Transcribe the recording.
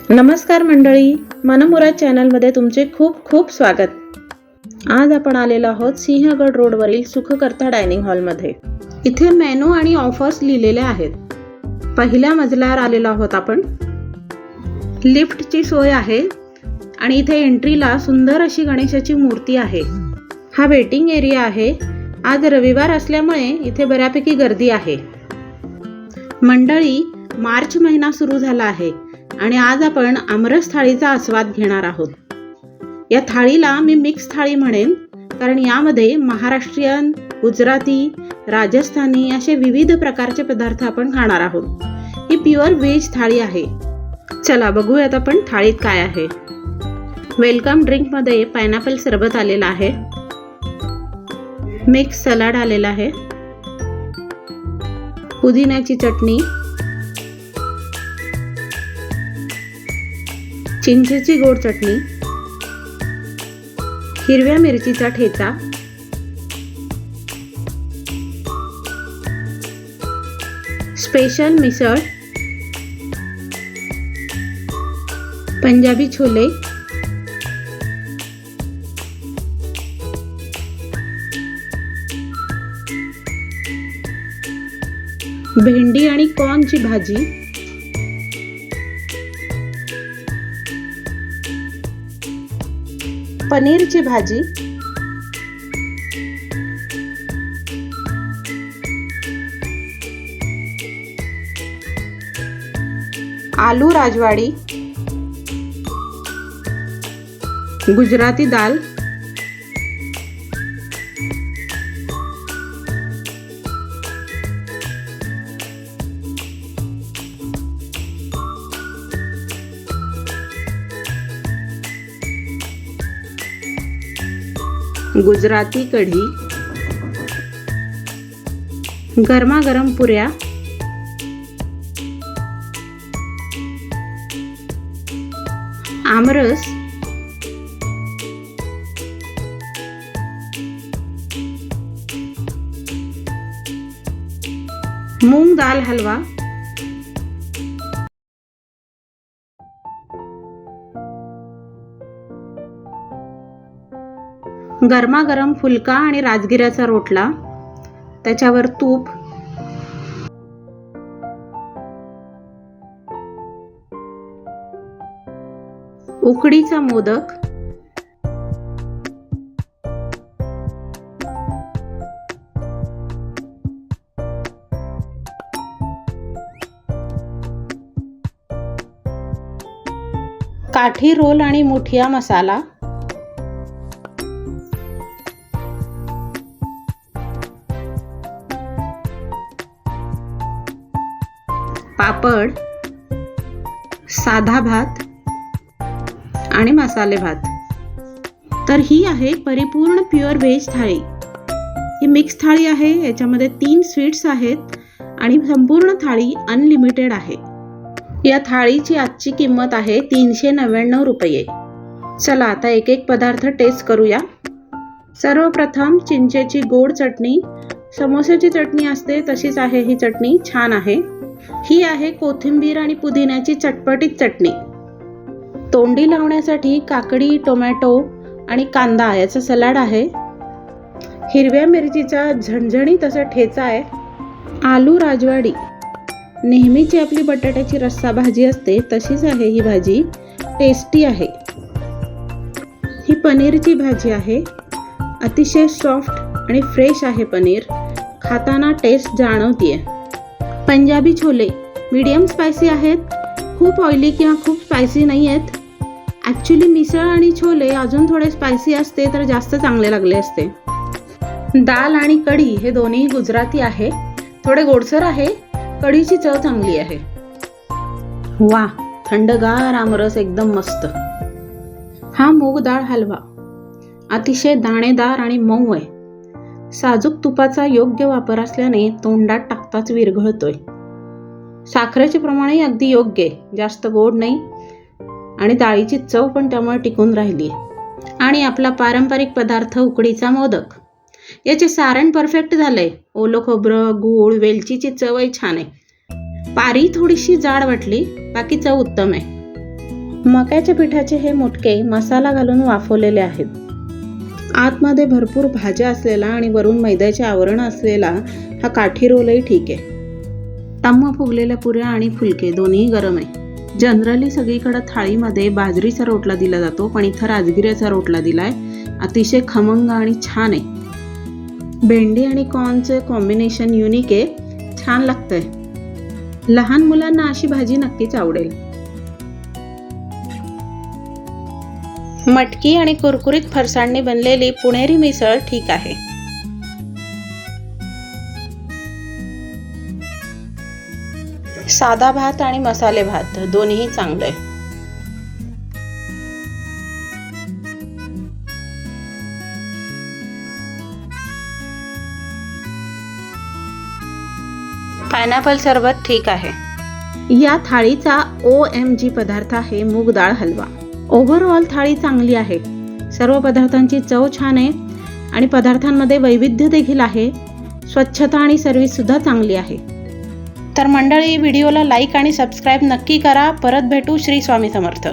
नमस्कार मंडळी, मनमुराद चॅनलमध्ये तुमचे खूप खूप स्वागत. आज आपण आलेलो आहोत सिंहगड रोडवरील सुखकर्ता डायनिंग हॉलमध्ये. इथे मेनू आणि ऑफर्स लिहिलेले आहेत. पहिल्या मजल्यावर आलेलो आहोत आपण. लिफ्टची सोय आहे आणि इथे एंट्रीला सुंदर अशी गणेशाची मूर्ती आहे. हा वेटिंग एरिया आहे. आज रविवार असल्यामुळे इथे बऱ्यापैकी गर्दी आहे. मंडळी, मार्च महिना सुरू झाला आहे आणि आज आपण आमरस थाळीचा आस्वाद घेणार आहोत. या थाळीला मी मिक्स थाळी म्हणेन, कारण यामध्ये महाराष्ट्रीयन, गुजराती, राजस्थानी असे विविध प्रकारचे पदार्थ आपण खाणार आहोत. ही प्युअर व्हेज थाळी आहे. चला बघूयात आपण थाळीत काय आहे. वेलकम ड्रिंकमध्ये पायनॅपल सरबत आलेला आहे. मिक्स सलाड आलेला आहे. पुदिन्याची चटणी, चिंचेची गोड चटणी, हिरव्या मिरचीचा ठेचा, स्पेशल मिसळ, पंजाबी छोले, भेंडी आणि कॉर्नची भाजी, पनीरची भाजी, आलू राजवाडी, गुजराती दाल, गुजराती कढी, गरमागरम पुऱ्या, आमरस, मूंग दाल हलवा, गरमागरम फुलका आणि राजगिऱ्याचा रोटला, त्याच्यावर तूप, उकडीचा मोदक, काठी रोल आणि मुठिया मसाला, पापड, साधा भात आणि मसाले भात. तर ही आहे परिपूर्ण प्युअर व्हेज थाळी. ही मिक्स थाळी आहे. याच्यामध्ये 3 स्वीट्स आहेत आणि संपूर्ण थाळी अनलिमिटेड आहे. या थाळीची आजची किंमत आहे 399 रुपये. चला आता एक एक पदार्थ टेस्ट करूया. सर्वप्रथम चिंचेची गोड चटणी. समोसाची चटणी असते तशीच आहे ही चटणी. छान आहे. ही आहे कोथिंबीर आणि पुदिन्याची चटपटीत चटणी. तोंडी लावण्यासाठी काकडी, टोमॅटो आणि कांदा याचा सलाड आहे. हिरव्या मिरचीचा झणझणीत असा ठेचा आहे. आलू राजवाडी. नेहमीची आपली बटाट्याची रस्सा भाजी असते तशीच आहे ही भाजी. टेस्टी आहे. ही पनीरची भाजी आहे. अतिशय सॉफ्ट आणि फ्रेश आहे पनीर. खाताना टेस्ट जाणवतीये. पंजाबी छोले मीडियम स्पायसी आहेत. खूप ऑइली किंवा खूप स्पायसी नाही आहेत. ॲक्च्युली मिसळ आणि छोले अजून थोडे स्पायसी असते तर जास्त चांगले लागले असते. दाल आणि कढी हे दोन्ही गुजराती आहे. थोडे गोडसर आहे. कढीची चव चांगली आहे. वा, थंडगार आमरस एकदम मस्त. हा मूग डाळ हलवा अतिशय दाणेदार आणि मऊ आहे. साजूक तुपाचा योग्य वापर असल्याने तोंडात टाकताच विरघळतोय. साखरेचे प्रमाणही अगदी योग्य आहे. जास्त गोड नाही आणि डाळीची चव पण त्यामुळे टिकून राहिली. आणि आपला पारंपरिक पदार्थ उकडीचा मोदक. याचे सारण परफेक्ट झालंय. ओलं खोबरं, गूळ, वेलचीची चवही छान आहे. पारी थोडीशी जाड वाटली, बाकी चव उत्तम आहे. मक्याच्या पिठाचे हे मुटके मसाला घालून वाफवलेले आहेत. आतमध्ये भरपूर भाज्या असलेला आणि वरून मैद्याचे आवरण असलेला हा काठी रोलही ठीक आहे. टम्म फुगलेल्या पुऱ्या आणि फुलके दोन्ही गरम आहे. जनरली सगळीकडे थाळीमध्ये बाजरीचा रोटला दिला जातो, पण इथं राजगिऱ्याचा रोटला दिलाय. अतिशय खमंग आणि छान आहे. भेंडी आणि कॉर्नचे कॉम्बिनेशन युनिक आहे, छान लागतंय. लहान मुलांना अशी भाजी नक्कीच आवडेल. मटकी आणि कुरकुरीत फरसाणने बनलेली पुणेरी मिसळ ठीक आहे. साधा भात आणि मसाले भात दोन्ही चांगले. पायनॅपल सरबत ठीक आहे. या थाळीचा OMG पदार्थ आहे मूग डाळ हलवा. ओव्हरऑल थाळी चांगली आहे. सर्व पदार्थांची चव छान आहे आणि पदार्थांमध्ये वैविध्य देखील आहे. स्वच्छता आणि सर्व्हिस सुद्धा चांगली आहे. तर मंडळी, व्हिडिओला लाईक आणि सबस्क्राईब नक्की करा. परत भेटू. श्री स्वामी समर्थ.